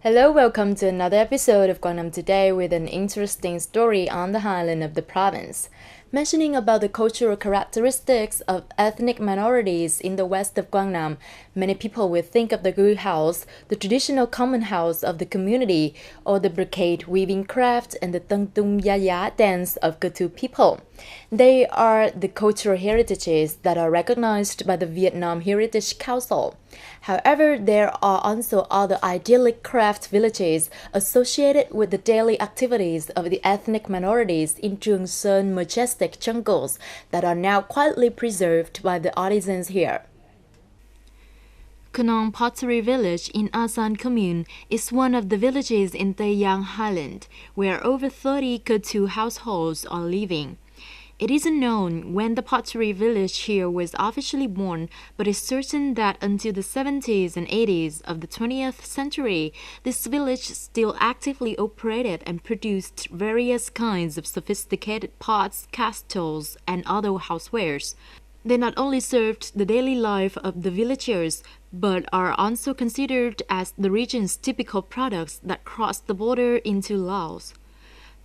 Hello, welcome to another episode of Quang Nam Today with an interesting story on the highland of the province. Mentioning about the cultural characteristics of ethnic minorities in the west of Quang Nam, many people will think of the gu house, the traditional common house of the community, or the brocade weaving craft and the tung tung ya ya dance of Ketu people. They are the cultural heritages that are recognized by the Vietnam Heritage Council. However, there are also other idyllic craft villages associated with the daily activities of the ethnic minorities in Trường Sơn majestic jungles that are now quietly preserved by the artisans here. Quang Pottery Village in Asan Commune is one of the villages in Tây Giang Highland, where over 30 Ketu households are living. It isn't known when the pottery village here was officially born, but it's certain that until the 70s and 80s of the 20th century, this village still actively operated and produced various kinds of sophisticated pots, castles, and other housewares. They not only served the daily life of the villagers, but are also considered as the region's typical products that cross the border into Laos.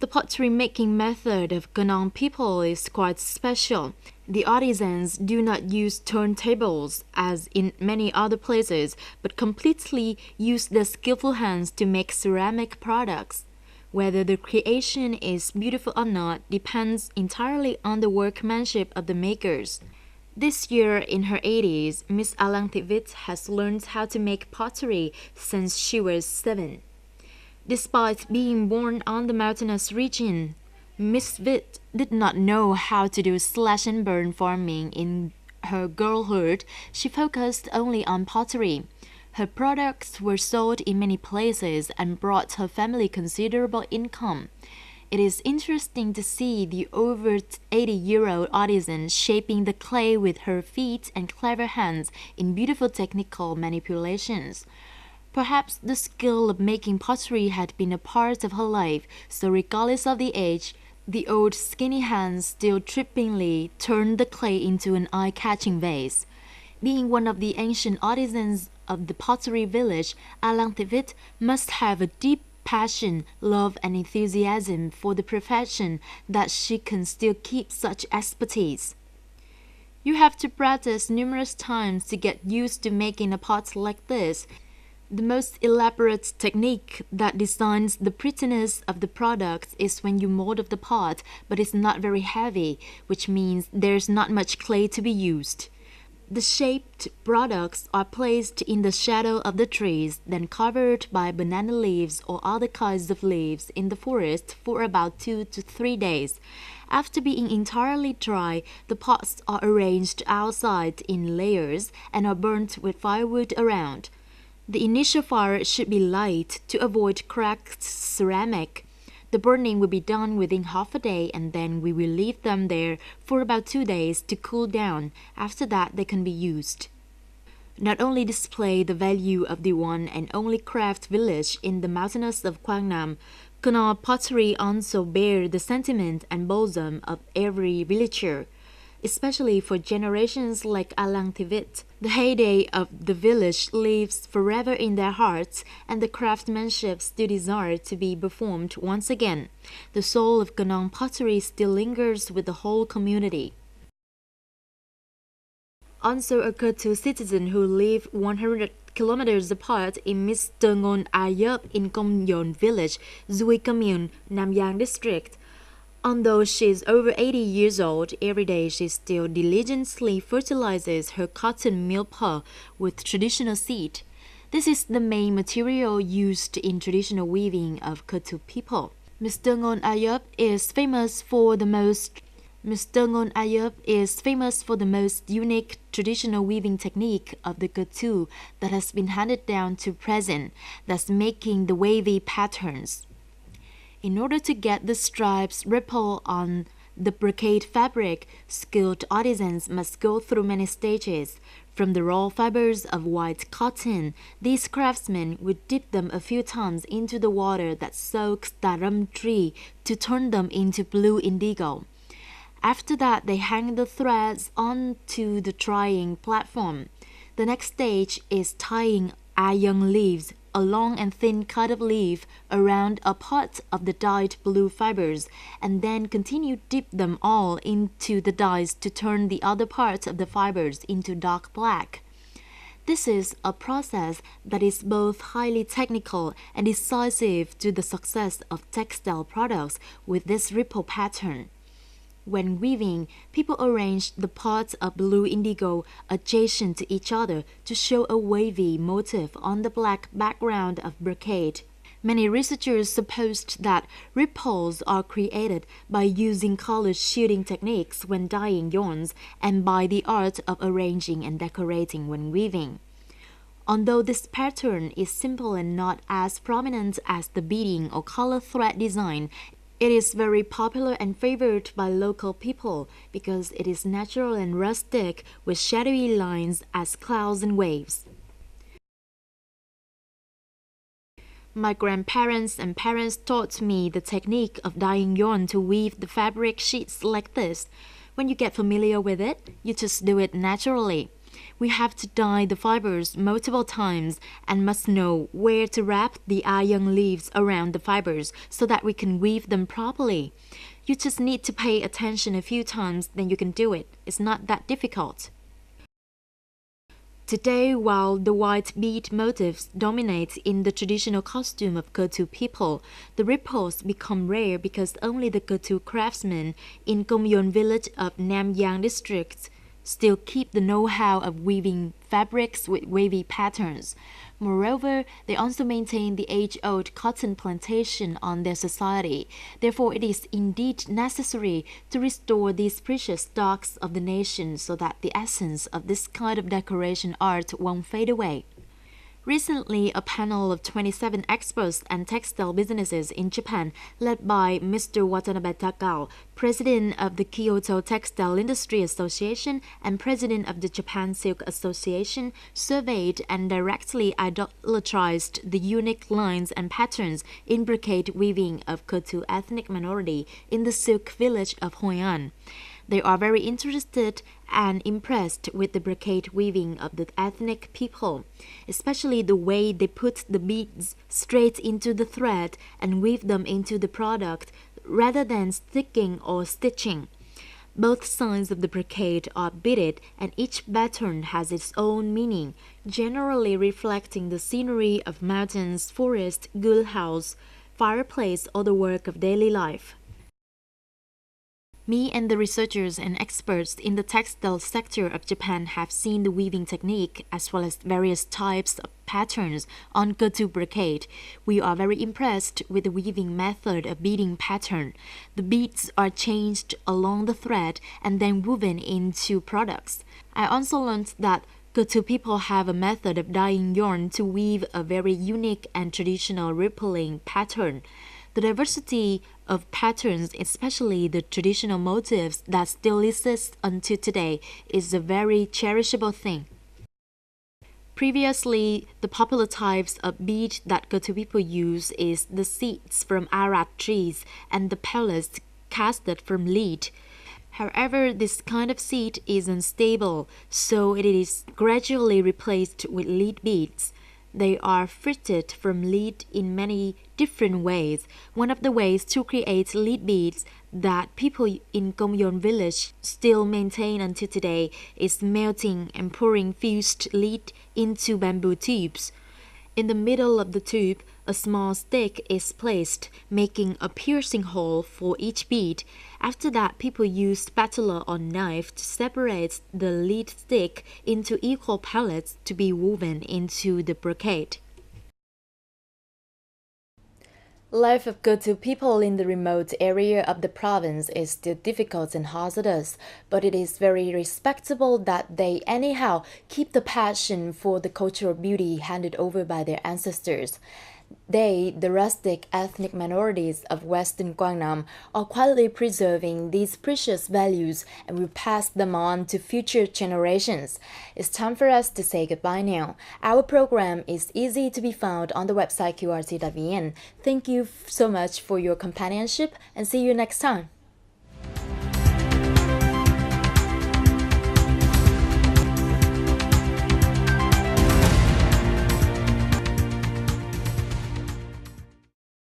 The pottery-making method of Quang people is quite special. The artisans do not use turntables, as in many other places, but completely use their skillful hands to make ceramic products. Whether the creation is beautiful or not depends entirely on the workmanship of the makers. This year, in her 80s, Miss Alang Thivit has learned how to make pottery since she was 7. Despite being born on the mountainous region, Miss Vitt did not know how to do slash and burn farming in her girlhood. She focused only on pottery. Her products were sold in many places and brought her family considerable income. It is interesting to see the over 80-year-old artisan shaping the clay with her feet and clever hands in beautiful technical manipulations. Perhaps the skill of making pottery had been a part of her life, so regardless of the age, the old skinny hands still trippingly turned the clay into an eye-catching vase. Being one of the ancient artisans of the pottery village, Alang Thivit must have a deep passion, love, and enthusiasm for the profession that she can still keep such expertise. You have to practice numerous times to get used to making a pot like this. The most elaborate technique that designs the prettiness of the product is when you mold the pot, but it's not very heavy, which means there's not much clay to be used. The shaped products are placed in the shadow of the trees, then covered by banana leaves or other kinds of leaves in the forest for about 2 to 3 days. After being entirely dry, the pots are arranged outside in layers and are burnt with firewood around. The initial fire should be light to avoid cracked ceramic. The burning will be done within half a day, and then we will leave them there for about 2 days to cool down. After that, they can be used. Not only display the value of the one and only craft village in the mountains of Quang Nam, Quang pottery also bear the sentiment and bosom of every villager, especially for generations like Alang Thivit. The heyday of the village lives forever in their hearts, and the craftsmanship still desires to be performed once again. The soul of Quang pottery still lingers with the whole community. Also occurred to citizens who live 100 kilometers apart in Mr. Ngon Ayop in Công Yon village, Dui Commune, Nam Giang district. Although she is over 80 years old, every day she still diligently fertilizes her cotton milpa with traditional seed. This is the main material used in traditional weaving of Ketu people. Mr. Ngon Ayop is famous for the most unique traditional weaving technique of the Ketu that has been handed down to present, thus making the wavy patterns. In order to get the stripes ripple on the brocade fabric, skilled artisans must go through many stages. From the raw fibers of white cotton, these craftsmen would dip them a few times into the water that soaks the rum tree to turn them into blue indigo. After that, they hang the threads onto the drying platform. The next stage is tying ayang leaves a long and thin cut of leaf around a part of the dyed blue fibers, and then continue to dip them all into the dyes to turn the other parts of the fibers into dark black. This is a process that is both highly technical and decisive to the success of textile products with this ripple pattern. When weaving, people arrange the parts of blue indigo adjacent to each other to show a wavy motif on the black background of brocade. Many researchers supposed that ripples are created by using color shooting techniques when dyeing yarns and by the art of arranging and decorating when weaving. Although this pattern is simple and not as prominent as the beading or color thread design, it is very popular and favored by local people because it is natural and rustic with shadowy lines as clouds and waves. My grandparents and parents taught me the technique of dyeing yarn to weave the fabric sheets like this. When you get familiar with it, you just do it naturally. We have to dye the fibers multiple times and must know where to wrap the iron leaves around the fibers so that we can weave them properly. You just need to pay attention a few times, then you can do it. It's not that difficult. Today, while the white bead motifs dominate in the traditional costume of Ketu people, the ripples become rare because only the Ketu craftsmen in Gomyon village of Namyang district still keep the know-how of weaving fabrics with wavy patterns. Moreover, they also maintain the age-old cotton plantation on their society. Therefore, it is indeed necessary to restore these precious stocks of the nation so that the essence of this kind of decoration art won't fade away. Recently, a panel of 27 experts and textile businesses in Japan, led by Mr. Watanabe Takao, president of the Kyoto Textile Industry Association and president of the Japan Silk Association, surveyed and directly idolatrized the unique lines and patterns in brocade weaving of Ketu ethnic minority in the silk village of Hoian. They are very interested and impressed with the brocade weaving of the ethnic people, especially the way they put the beads straight into the thread and weave them into the product rather than sticking or stitching. Both sides of the brocade are beaded and each pattern has its own meaning, generally reflecting the scenery of mountains, forest, gull house, fireplace, or the work of daily life. Me and the researchers and experts in the textile sector of Japan have seen the weaving technique as well as various types of patterns on Ketu brocade. We are very impressed with the weaving method of beading pattern. The beads are changed along the thread and then woven into products. I also learned that Ketu people have a method of dyeing yarn to weave a very unique and traditional rippling pattern. The diversity of patterns, especially the traditional motifs that still exist until today, is a very cherishable thing. Previously, the popular types of bead that Ketu people use is the seeds from arad trees and the pellets casted from lead. However, this kind of seed is unstable, so it is gradually replaced with lead beads. They are fritted from lead in many different ways. One of the ways to create lead beads that people in Gomyon village still maintain until today is melting and pouring fused lead into bamboo tubes. In the middle of the tube, a small stick is placed, making a piercing hole for each bead. After that, people use spatula or knife to separate the lead stick into equal pellets to be woven into the brocade. Life of Ketu people in the remote area of the province is still difficult and hazardous, but it is very respectable that they anyhow keep the passion for the cultural beauty handed over by their ancestors. They, the rustic ethnic minorities of Western Guangdong, are quietly preserving these precious values and will pass them on to future generations. It's time for us to say goodbye now. Our program is easy to be found on the website qrt.vn. Thank you so much for your companionship and see you next time.